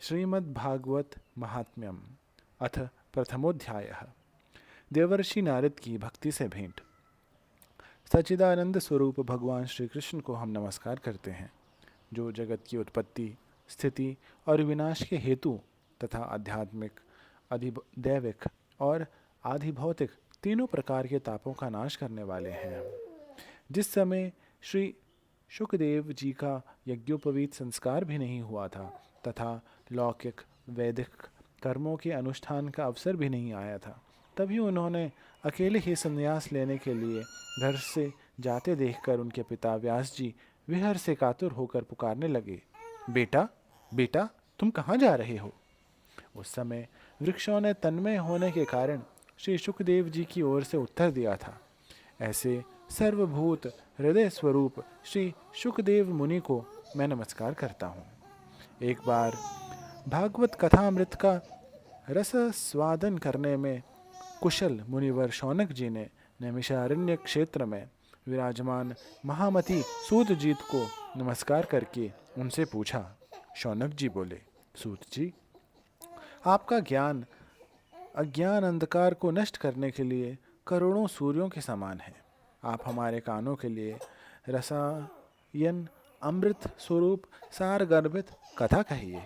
श्रीमद्भागवत महात्म्यम अथ प्रथमोध्यायः। देवर्षि नारद की भक्ति से भेंट। सच्चिदानंद स्वरूप भगवान श्री कृष्ण को हम नमस्कार करते हैं, जो जगत की उत्पत्ति, स्थिति और विनाश के हेतु तथा आध्यात्मिक, अधिदैविक और आधिभौतिक तीनों प्रकार के तापों का नाश करने वाले हैं। जिस समय श्री शुकदेव जी का यज्ञोपवीत संस्कार भी नहीं हुआ था तथा लौकिक वैदिक कर्मों के अनुष्ठान का अवसर भी नहीं आया था, तभी उन्होंने अकेले ही संन्यास लेने के लिए घर से जाते देखकर उनके पिता व्यास जी विहर से कातुर होकर पुकारने लगे, बेटा बेटा, तुम कहाँ जा रहे हो? उस समय वृक्षों ने तन्मय होने के कारण श्री शुकदेव जी की ओर से उत्तर दिया था, ऐसे सर्वभूत हृदय स्वरूप श्री शुकदेव मुनि को मैं नमस्कार करता हूँ। एक बार भागवत कथामृत का रस स्वादन करने में कुशल मुनिवर शौनक जी ने नैमिषारण्य क्षेत्र में विराजमान महामती सूत जीत को नमस्कार करके उनसे पूछा। शौनक जी बोले, सूत जी, आपका ज्ञान अज्ञान अंधकार को नष्ट करने के लिए करोड़ों सूर्यों के समान है। आप हमारे कानों के लिए रसायन अमृत स्वरूप सार गर्भित कथा कहिए।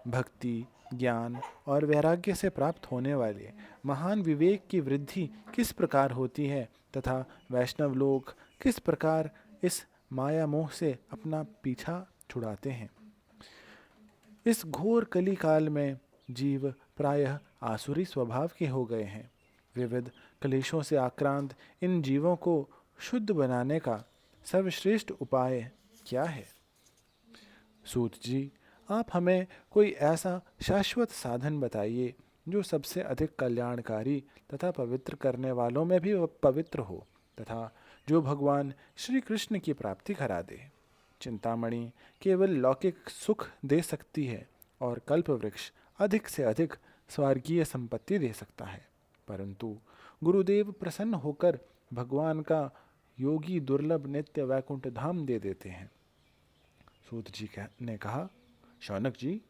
भक्ति, ज्ञान और वैराग्य से प्राप्त होने वाले महान विवेक की वृद्धि किस प्रकार होती है तथा वैष्णव लोग किस प्रकार इस माया मोह से अपना पीछा छुड़ाते हैं। इस घोर कली काल में जीव प्रायः आसुरी स्वभाव के हो गए हैं। विविध क्लेशों से आक्रांत इन जीवों को शुद्ध बनाने का सर्वश्रेष्ठ उपाय क्या है? सूत जी, आप हमें कोई ऐसा शाश्वत साधन बताइए जो सबसे अधिक कल्याणकारी तथा पवित्र करने वालों में भी पवित्र हो तथा जो भगवान श्री कृष्ण की प्राप्ति करा दे। चिंतामणि केवल लौकिक सुख दे सकती है और कल्पवृक्ष अधिक से अधिक स्वर्गीय संपत्ति दे सकता है, परंतु गुरुदेव प्रसन्न होकर भगवान का योगी दुर्लभ नित्य वैकुंठ धाम दे देते हैं। सूत जी ने कहा, शौनक जी,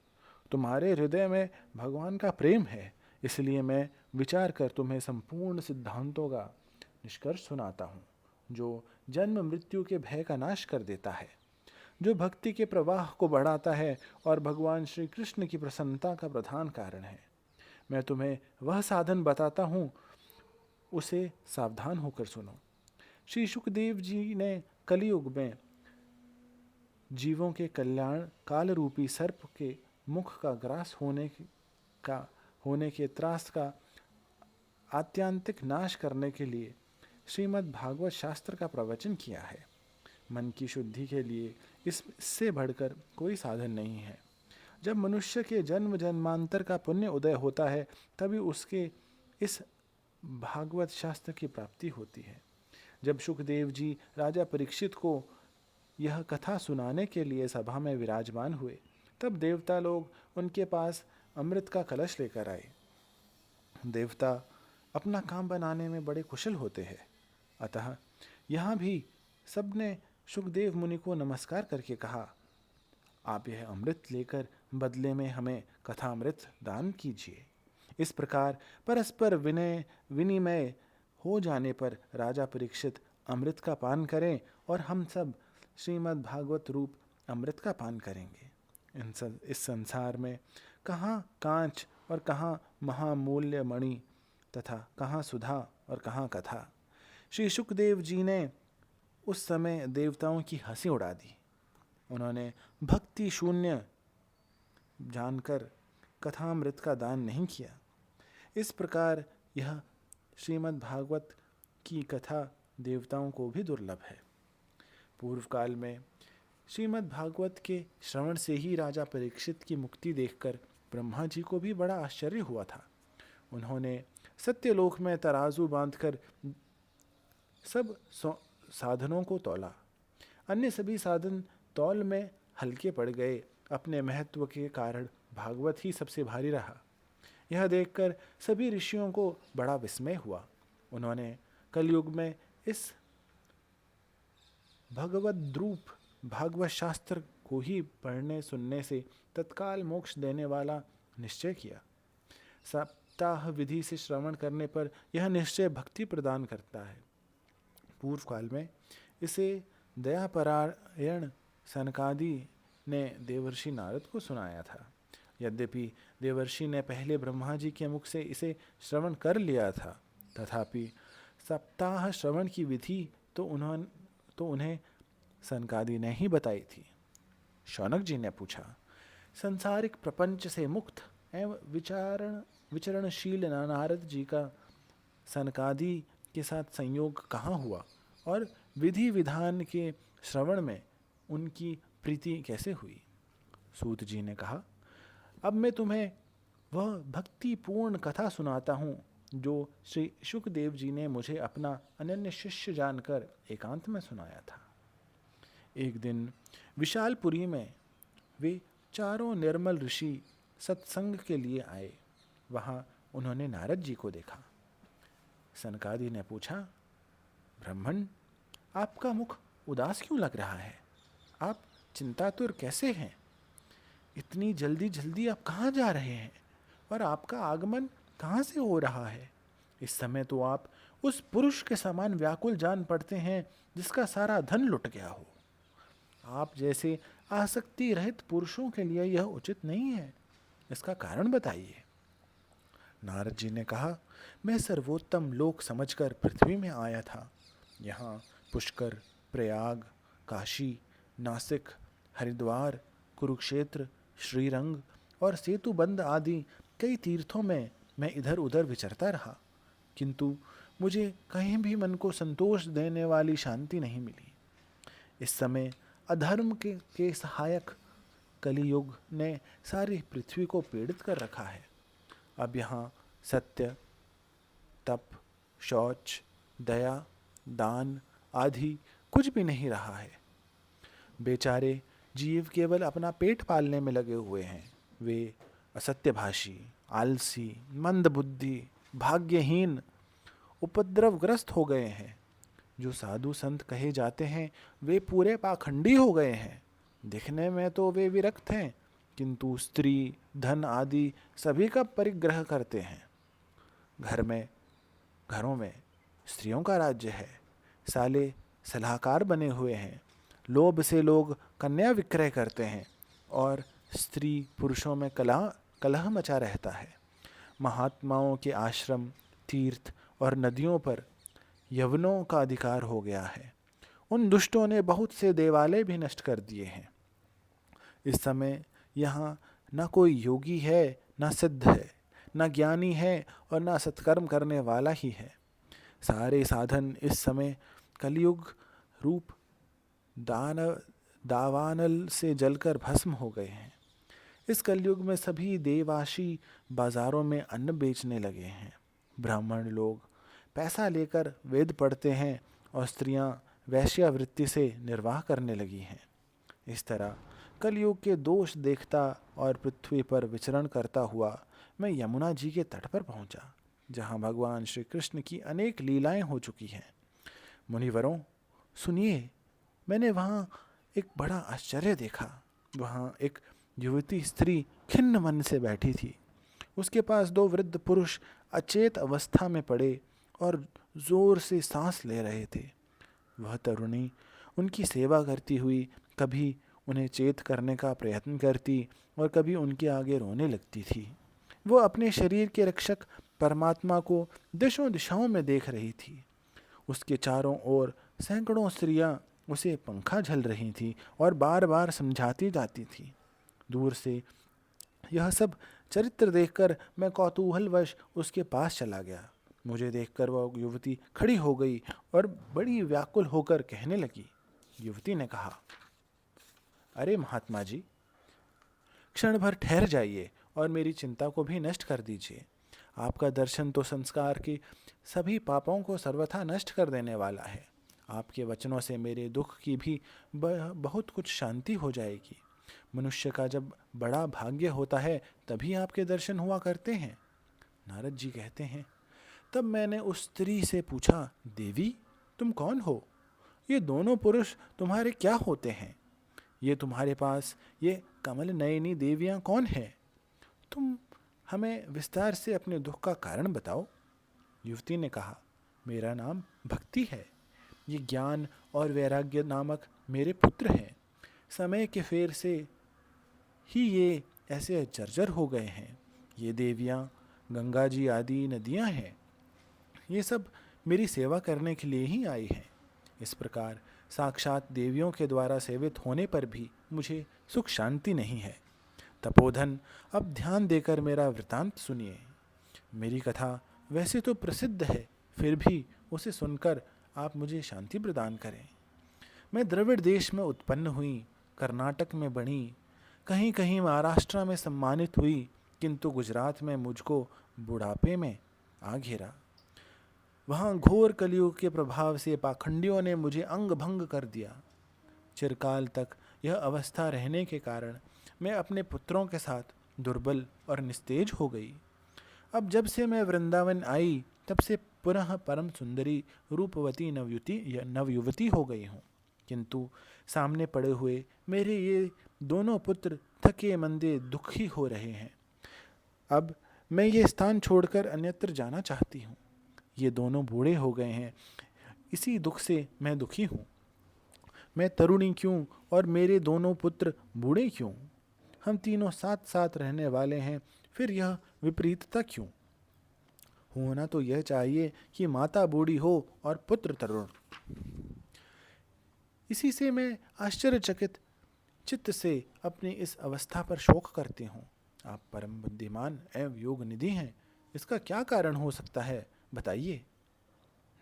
तुम्हारे हृदय में भगवान का प्रेम है, इसलिए मैं विचार कर तुम्हें संपूर्ण सिद्धांतों का निष्कर्ष सुनाता हूँ, जो जन्म मृत्यु के भय का नाश कर देता है, जो भक्ति के प्रवाह को बढ़ाता है और भगवान श्री कृष्ण की प्रसन्नता का प्रधान कारण है। मैं तुम्हें वह साधन बताता हूँ, उसे सावधान होकर सुनो। श्री शुकदेव जी ने कलियुग में जीवों के कल्याण काल रूपी सर्प के मुख का ग्रास होने के त्रास का आत्यांतिक नाश करने के लिए श्रीमद् भागवत शास्त्र का प्रवचन किया है। मन की शुद्धि के लिए इससे बढ़कर कोई साधन नहीं है। जब मनुष्य के जन्म जन्मांतर का पुण्य उदय होता है, तभी उसके इस भागवत शास्त्र की प्राप्ति होती है। जब शुकदेव जी राजा परीक्षित को यह कथा सुनाने के लिए सभा में विराजमान हुए, तब देवता लोग उनके पास अमृत का कलश लेकर आए। देवता अपना काम बनाने में बड़े कुशल होते हैं, अतः यहाँ भी सबने शुकदेव मुनि को नमस्कार करके कहा, आप यह अमृत लेकर बदले में हमें कथामृत दान कीजिए। इस प्रकार परस्पर विनिमय हो जाने पर राजा परीक्षित अमृत का पान करें और हम सब श्रीमद् भागवत रूप अमृत का पान करेंगे। इस संसार में कहाँ कांच और कहाँ महामूल्य मणि तथा कहाँ सुधा और कहाँ कथा। श्री शुकदेव जी ने उस समय देवताओं की हंसी उड़ा दी। उन्होंने भक्ति शून्य जानकर कथामृत का दान नहीं किया। इस प्रकार यह श्रीमद् भागवत की कथा देवताओं को भी दुर्लभ है। पूर्व काल में श्रीमद् भागवत के श्रवण से ही राजा परीक्षित की मुक्ति देखकर ब्रह्मा जी को भी बड़ा आश्चर्य हुआ था। उन्होंने सत्यलोक में तराजू बांधकर सब साधनों को तौला। अन्य सभी साधन तौल में हल्के पड़ गए। अपने महत्व के कारण भागवत ही सबसे भारी रहा। यह देखकर सभी ऋषियों को बड़ा विस्मय हुआ। उन्होंने कलयुग में इस भगवद्रूप भागवत शास्त्र को ही पढ़ने सुनने से तत्काल मोक्ष देने वाला निश्चय किया। सप्ताह विधि से श्रवण करने पर यह निश्चय भक्ति प्रदान करता है। पूर्व काल में इसे दयापरायण सनकादि ने देवर्षि नारद को सुनाया था। यद्यपि देवर्षि ने पहले ब्रह्मा जी के मुख से इसे श्रवण कर लिया था, तथापि सप्ताह श्रवण की विधि तो उन्हें सनकादि ने ही बताई थी। शौनक जी ने पूछा, संसारिक प्रपंच से मुक्त एवं विचरणशील नारद जी का सनकादि के साथ संयोग कहाँ हुआ और विधि विधान के श्रवण में उनकी प्रीति कैसे हुई? सूत जी ने कहा, अब मैं तुम्हें वह भक्तिपूर्ण कथा सुनाता हूँ जो श्री शुकदेव जी ने मुझे अपना अनन्य शिष्य जानकर एकांत में सुनाया था। एक दिन विशालपुरी में वे चारों निर्मल ऋषि सत्संग के लिए आए। वहाँ उन्होंने नारद जी को देखा। सनकादि ने पूछा, ब्राह्मण, आपका मुख उदास क्यों लग रहा है? आप चिंतातुर कैसे हैं? इतनी जल्दी जल्दी आप कहाँ जा रहे हैं और आपका आगमन कहाँ से हो रहा है? इस समय तो आप उस पुरुष के समान व्याकुल जान पड़ते हैं जिसका सारा धन लुट गया हो। आप जैसे आसक्ति रहित पुरुषों के लिए यह उचित नहीं है। इसका कारण बताइए। नारद जी ने कहा, मैं सर्वोत्तम लोक समझकर पृथ्वी में आया था। यहाँ पुष्कर, प्रयाग, काशी, नासिक, हरिद्वार, कुरुक्षेत्र, श्रीरंग और सेतुबंद आदि कई तीर्थों में मैं इधर उधर विचरता रहा, किंतु मुझे कहीं भी मन को संतोष देने वाली शांति नहीं मिली। इस समय अधर्म के सहायक कलियुग ने सारी पृथ्वी को पीड़ित कर रखा है। अब यहाँ सत्य, तप, शौच, दया, दान आदि कुछ भी नहीं रहा है। बेचारे जीव केवल अपना पेट पालने में लगे हुए हैं। वे असत्यभाषी, आलसी, मंदबुद्धि, भाग्यहीन, उपद्रवग्रस्त हो गए हैं। जो साधु संत कहे जाते हैं वे पूरे पाखंडी हो गए हैं। दिखने में तो वे विरक्त हैं, किंतु स्त्री, धन आदि सभी का परिग्रह करते हैं। घरों में स्त्रियों का राज्य है। साले सलाहकार बने हुए हैं। लोभ से लोग कन्या विक्रय करते हैं और स्त्री पुरुषों में कलह मचा रहता है। महात्माओं के आश्रम, तीर्थ और नदियों पर यवनों का अधिकार हो गया है। उन दुष्टों ने बहुत से देवालय भी नष्ट कर दिए हैं। इस समय यहाँ न कोई योगी है, न सिद्ध है, न ज्ञानी है और न सत्कर्म करने वाला ही है। सारे साधन इस समय कलयुग रूप दावानल से जलकर भस्म हो गए हैं। इस कलयुग में सभी देवाशी बाजारों में अन्न बेचने लगे हैं। ब्राह्मण लोग पैसा लेकर वेद पढ़ते हैं और स्त्रियां वैश्यावृत्ति से निर्वाह करने लगी हैं। इस तरह कलयुग के दोष देखता और पृथ्वी पर विचरण करता हुआ मैं यमुना जी के तट पर पहुंचा, जहां भगवान श्री कृष्ण की अनेक लीलाएं हो चुकी हैं। मुनिवरों, सुनिए, मैंने वहाँ एक बड़ा आश्चर्य देखा। वहाँ एक युवती स्त्री खिन्न मन से बैठी थी। उसके पास दो वृद्ध पुरुष अचेत अवस्था में पड़े और जोर से सांस ले रहे थे। वह तरुणी उनकी सेवा करती हुई कभी उन्हें चेत करने का प्रयत्न करती और कभी उनके आगे रोने लगती थी। वो अपने शरीर के रक्षक परमात्मा को दिशों दिशाओं में देख रही थी। उसके चारों ओर सैकड़ों स्त्रियां उसे पंखा झल रही थी और बार बार समझाती जाती थी। दूर से यह सब चरित्र देखकर मैं कौतूहलवश उसके पास चला गया। मुझे देखकर वह युवती खड़ी हो गई और बड़ी व्याकुल होकर कहने लगी। युवती ने कहा, अरे महात्मा जी, क्षण भर ठहर जाइए और मेरी चिंता को भी नष्ट कर दीजिए। आपका दर्शन तो संस्कार के सभी पापों को सर्वथा नष्ट कर देने वाला है। आपके वचनों से मेरे दुख की भी बहुत कुछ शांति हो जाएगी। मनुष्य का जब बड़ा भाग्य होता है तभी आपके दर्शन हुआ करते हैं। नारद जी कहते हैं, तब मैंने उस स्त्री से पूछा, देवी, तुम कौन हो? ये दोनों पुरुष तुम्हारे क्या होते हैं? ये तुम्हारे पास ये कमल नयनी देवियां कौन है? तुम हमें विस्तार से अपने दुख का कारण बताओ। युवती ने कहा, मेरा नाम भक्ति है। ये ज्ञान और वैराग्य नामक मेरे पुत्र हैं। समय के फेर से ही ये ऐसे जर्जर हो गए हैं। ये देवियां गंगा जी आदि नदियां हैं। ये सब मेरी सेवा करने के लिए ही आई हैं। इस प्रकार साक्षात देवियों के द्वारा सेवित होने पर भी मुझे सुख शांति नहीं है। तपोधन, अब ध्यान देकर मेरा वृतांत सुनिए। मेरी कथा वैसे तो प्रसिद्ध है, फिर भी उसे सुनकर आप मुझे शांति प्रदान करें। मैं द्रविड़ देश में उत्पन्न हुई, कर्नाटक में बनी, कहीं कहीं महाराष्ट्र में सम्मानित हुई, किंतु गुजरात में मुझको बुढ़ापे में आ घेरा। वहाँ घोर कलयुग के प्रभाव से पाखंडियों ने मुझे अंग भंग कर दिया। चिरकाल तक यह अवस्था रहने के कारण मैं अपने पुत्रों के साथ दुर्बल और निस्तेज हो गई। अब जब से मैं वृंदावन आई, तब से पुनः परम सुंदरी रूपवती नवयुवती हो गई हूँ। किंतु सामने पड़े हुए मेरे ये दोनों पुत्र थके मंदे दुखी हो रहे हैं। अब मैं ये स्थान छोड़कर अन्यत्र जाना चाहती हूँ। ये दोनों बूढ़े हो गए हैं, इसी दुख से मैं दुखी हूँ। मैं तरुणी क्यों और मेरे दोनों पुत्र बूढ़े क्यों? हम तीनों साथ साथ रहने वाले हैं, फिर यह विपरीतता क्यों? होना तो यह चाहिए कि माता बूढ़ी हो और पुत्र तरुण। इसी से मैं आश्चर्यचकित चित्त से अपनी इस अवस्था पर शोक करती हूँ। आप परम बुद्धिमान एवं योग निधि हैं, इसका क्या कारण हो सकता है, बताइए।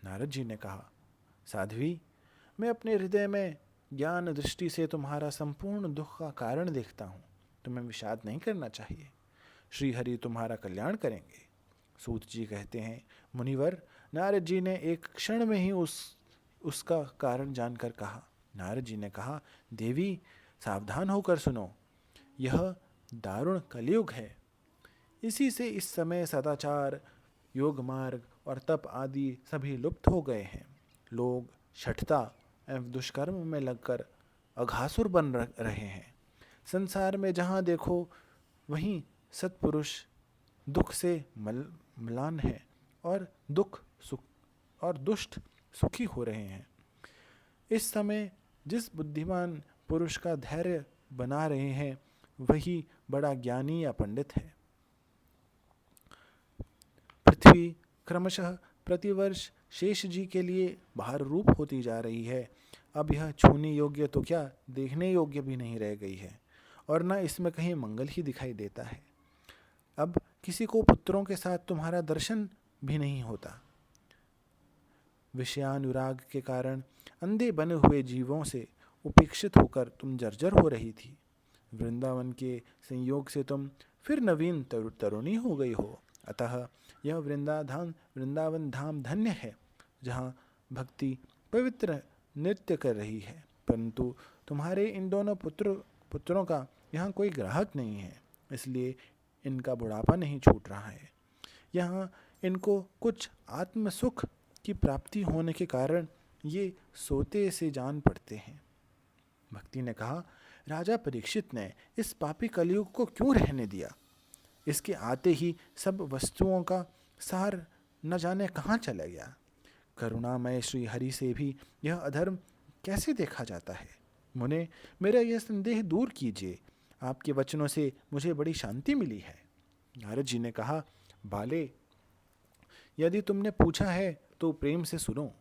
नारद जी ने कहा, साध्वी, मैं अपने हृदय में ज्ञान दृष्टि से तुम्हारा संपूर्ण दुख का कारण देखता हूँ। तुम्हें विषाद नहीं करना चाहिए। श्री हरि तुम्हारा कल्याण करेंगे। सूत जी कहते हैं, मुनिवर, नारद जी ने एक क्षण में ही उसका कारण जानकर कहा। नारद जी ने कहा, देवी, सावधान होकर सुनो, यह दारुण कलयुग है। इसी से इस समय सदाचार, योग मार्ग और तप आदि सभी लुप्त हो गए हैं। लोग शठता एवं दुष्कर्म में लगकर अघासुर बन रहे हैं। संसार में जहाँ देखो वहीं सत्पुरुष दुख से म्लान है और दुष्ट सुखी हो रहे हैं। इस समय जिस बुद्धिमान पुरुष का धैर्य बना रहे हैं, वही बड़ा ज्ञानी या पंडित है। पृथ्वी क्रमशः प्रतिवर्ष शेष जी के लिए बाहर रूप होती जा रही है। अब यह छूने योग्य तो क्या, देखने योग्य भी नहीं रह गई है, और न इसमें कहीं मंगल ही दिखाई देता है। अब किसी को पुत्रों के साथ तुम्हारा दर्शन भी नहीं होता। विषयानुराग के कारण अंधे बने हुए जीवों से उपेक्षित होकर तुम जर्जर हो रही थी। वृंदावन के संयोग से तुम फिर नवीन तरुणी हो गई हो। अतः यह वृंदावन धाम धन्य है, जहाँ भक्ति पवित्र नृत्य कर रही है। परंतु तुम्हारे इन दोनों पुत्रों का यहाँ कोई ग्राहक नहीं है, इसलिए इनका बुढ़ापा नहीं छूट रहा है। यहाँ इनको कुछ आत्म सुख की प्राप्ति होने के कारण ये सोते से जान पड़ते हैं। भक्ति ने कहा, राजा परीक्षित ने इस पापी कलयुग को क्यों रहने दिया? इसके आते ही सब वस्तुओं का सार न जाने कहाँ चला गया। करुणामय श्री हरि से भी यह अधर्म कैसे देखा जाता है? मुने, मेरा यह संदेह दूर कीजिए। आपके वचनों से मुझे बड़ी शांति मिली है। नारद जी ने कहा, बाले, यदि तुमने पूछा है तो प्रेम से सुनो।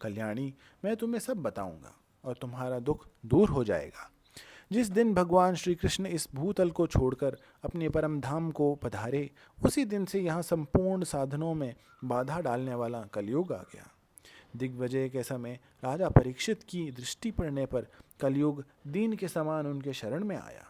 कल्याणी, मैं तुम्हें सब बताऊंगा और तुम्हारा दुख दूर हो जाएगा। जिस दिन भगवान श्री कृष्ण इस भूतल को छोड़कर अपने परम धाम को पधारे, उसी दिन से यहाँ संपूर्ण साधनों में बाधा डालने वाला कलयुग आ गया। दिग्विजय के समय राजा परीक्षित की दृष्टि पड़ने पर कलयुग दीन के समान उनके शरण में आया।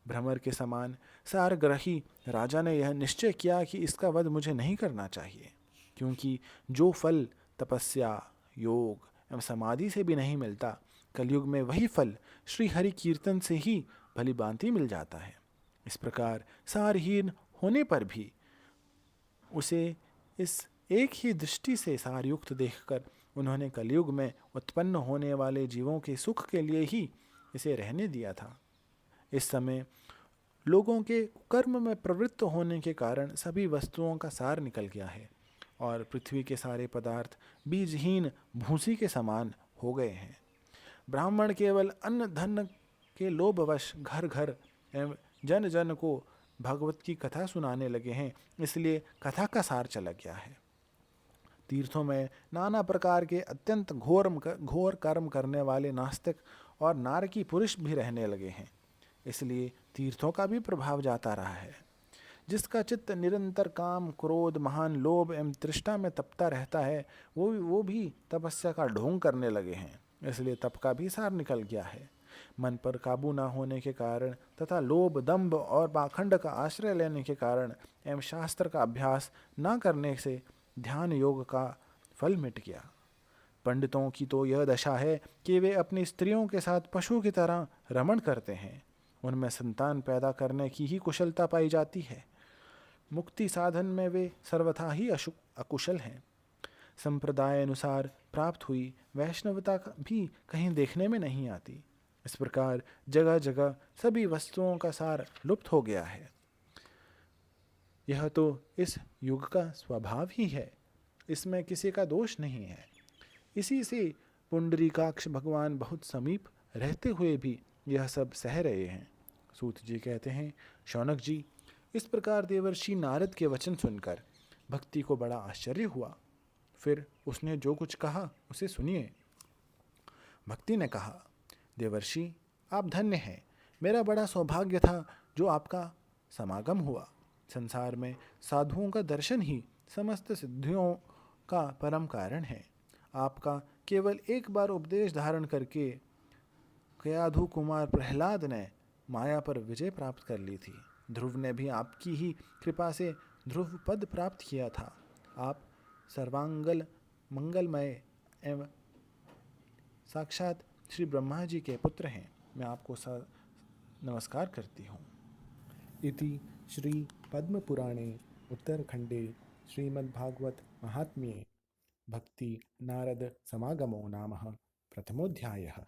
भ्रमर के समान सारग्रही राजा ने यह निश्चय किया कि इसका वध मुझे नहीं करना चाहिए, क्योंकि जो फल तपस्या, योग एवं समाधि से भी नहीं मिलता, कलयुग में वही फल श्री हरि कीर्तन से ही भली भांति मिल जाता है। इस प्रकार सारहीन होने पर भी उसे इस एक ही दृष्टि से सारयुक्त देखकर उन्होंने कलयुग में उत्पन्न होने वाले जीवों के सुख के लिए ही इसे रहने दिया था। इस समय लोगों के कर्म में प्रवृत्त होने के कारण सभी वस्तुओं का सार निकल गया है और पृथ्वी के सारे पदार्थ बीजहीन भूसी के समान हो गए हैं। ब्राह्मण केवल अन्न धन के लोभवश घर घर एवं जन जन को भगवत की कथा सुनाने लगे हैं, इसलिए कथा का सार चला गया है। तीर्थों में नाना प्रकार के अत्यंत घोर कर्म करने वाले नास्तिक और नारकी पुरुष भी रहने लगे हैं, इसलिए तीर्थों का भी प्रभाव जाता रहा है। जिसका चित्त निरंतर काम क्रोध महान लोभ एवं तृष्णा में तपता रहता है, वो भी तपस्या का ढोंग करने लगे हैं, इसलिए तप का भी सार निकल गया है। मन पर काबू न होने के कारण तथा लोभ दंभ और पाखंड का आश्रय लेने के कारण एवं शास्त्र का अभ्यास न करने से ध्यान योग का फल मिट गया। पंडितों की तो यह दशा है कि वे अपनी स्त्रियों के साथ पशु की तरह रमण करते हैं, उनमें संतान पैदा करने की ही कुशलता पाई जाती है। मुक्ति साधन में वे सर्वथा ही अकुशल हैं। संप्रदाय अनुसार प्राप्त हुई वैष्णवता भी कहीं देखने में नहीं आती। इस प्रकार जगह जगह सभी वस्तुओं का सार लुप्त हो गया है। यह तो इस युग का स्वभाव ही है, इसमें किसी का दोष नहीं है। इसी से पुंडरीकाक्ष भगवान बहुत समीप रहते हुए भी यह सब सह रहे हैं। सूत जी कहते हैं, शौनक जी, इस प्रकार देवर्षि नारद के वचन सुनकर भक्ति को बड़ा आश्चर्य हुआ। फिर उसने जो कुछ कहा उसे सुनिए। भक्ति ने कहा, देवर्षि, आप धन्य हैं। मेरा बड़ा सौभाग्य था जो आपका समागम हुआ। संसार में साधुओं का दर्शन ही समस्त सिद्धियों का परम कारण है। आपका केवल एक बार उपदेश धारण करके कयाधु कुमार प्रहलाद ने माया पर विजय प्राप्त कर ली थी। ध्रुव ने भी आपकी ही कृपा से ध्रुव पद प्राप्त किया था। आप सर्वांगल मंगलमय एवं साक्षात श्री ब्रह्मा जी के पुत्र हैं। मैं आपको नमस्कार करती हूँ। इति श्री पद्म पुराणे उत्तरखंडे श्रीमद्भागवत महात्म्ये भक्ति नारद समागमो नाम प्रथमोऽध्यायः।